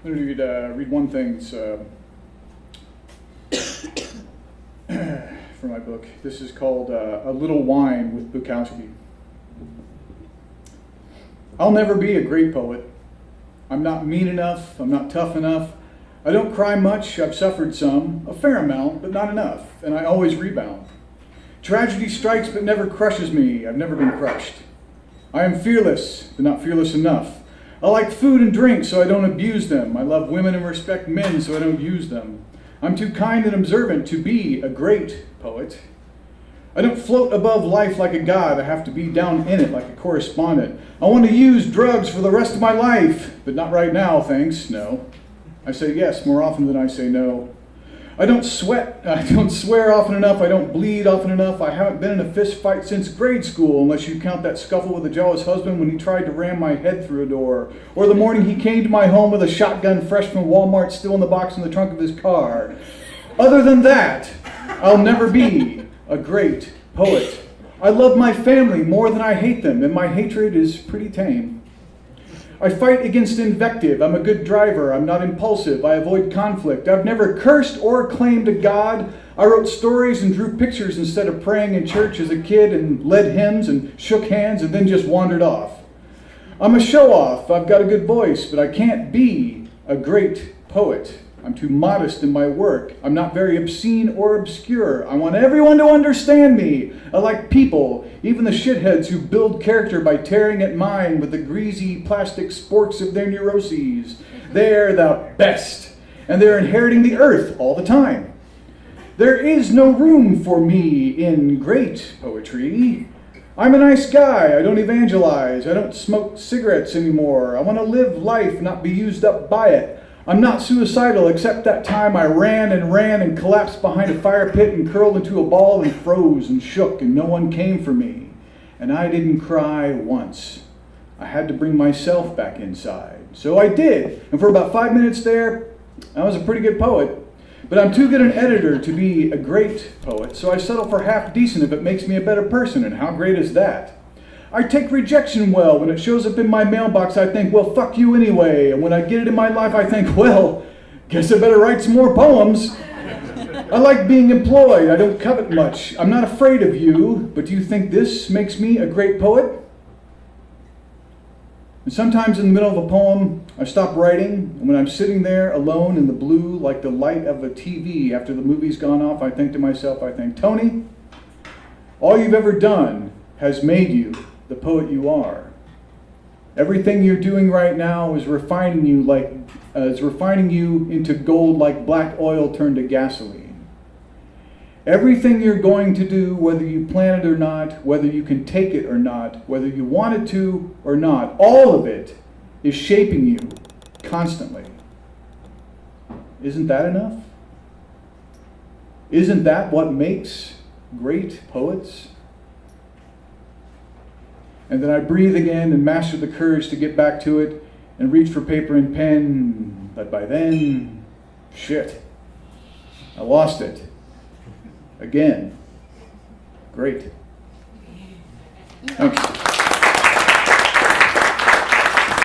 I'm going to read one thing from my book. This is called A Little Wine with Bukowski. I'll never be a great poet. I'm not mean enough. I'm not tough enough. I don't cry much. I've suffered some, a fair amount, but not enough, and I always rebound. Tragedy strikes but never crushes me. I've never been crushed. I am fearless, but not fearless enough. I like food and drink, so I don't abuse them. I love women and respect men, so I don't use them. I'm too kind and observant to be a great poet. I don't float above life like a god. I have to be down in it like a correspondent. I want to use drugs for the rest of my life, but not right now, thanks, no. I say yes more often than I say no. I don't sweat, I don't swear often enough, I don't bleed often enough. I haven't been in a fist fight since grade school, unless you count that scuffle with a jealous husband when he tried to ram my head through a door, or the morning he came to my home with a shotgun fresh from Walmart still in the box in the trunk of his car. Other than that, I'll never be a great poet. I love my family more than I hate them, and my hatred is pretty tame. I fight against invective. I'm a good driver. I'm not impulsive. I avoid conflict. I've never cursed or claimed a God. I wrote stories and drew pictures instead of praying in church as a kid and led hymns and shook hands and then just wandered off. I'm a show-off. I've got a good voice, but I can't be a great poet. I'm too modest in my work. I'm not very obscene or obscure. I want everyone to understand me. I like people, even the shitheads who build character by tearing at mine with the greasy plastic sporks of their neuroses. They're the best, and they're inheriting the earth all the time. There is no room for me in great poetry. I'm a nice guy. I don't evangelize. I don't smoke cigarettes anymore. I want to live life, not be used up by it. I'm not suicidal, except that time I ran and collapsed behind a fire pit and curled into a ball and froze and shook and no one came for me. And I didn't cry once. I had to bring myself back inside. So I did. And for about 5 minutes there, I was a pretty good poet. But I'm too good an editor to be a great poet, so I settle for half decent if it makes me a better person, and how great is that? I take rejection well. When it shows up in my mailbox, I think, well, fuck you anyway. And when I get it in my life, I think, well, guess I better write some more poems. I like being employed. I don't covet much. I'm not afraid of you, but do you think this makes me a great poet? And sometimes in the middle of a poem, I stop writing, and when I'm sitting there alone in the blue, like the light of a TV after the movie's gone off, I think to myself, Tony, all you've ever done has made you the poet you are. Everything you're doing right now is refining you into gold like black oil turned to gasoline. Everything you're going to do, whether you plan it or not, whether you can take it or not, whether you want it to or not, all of it is shaping you constantly. Isn't that enough? Isn't that what makes great poets? And then I breathe again and master the courage to get back to it and reach for paper and pen. But by then, shit, I lost it. Again. Great. Thanks.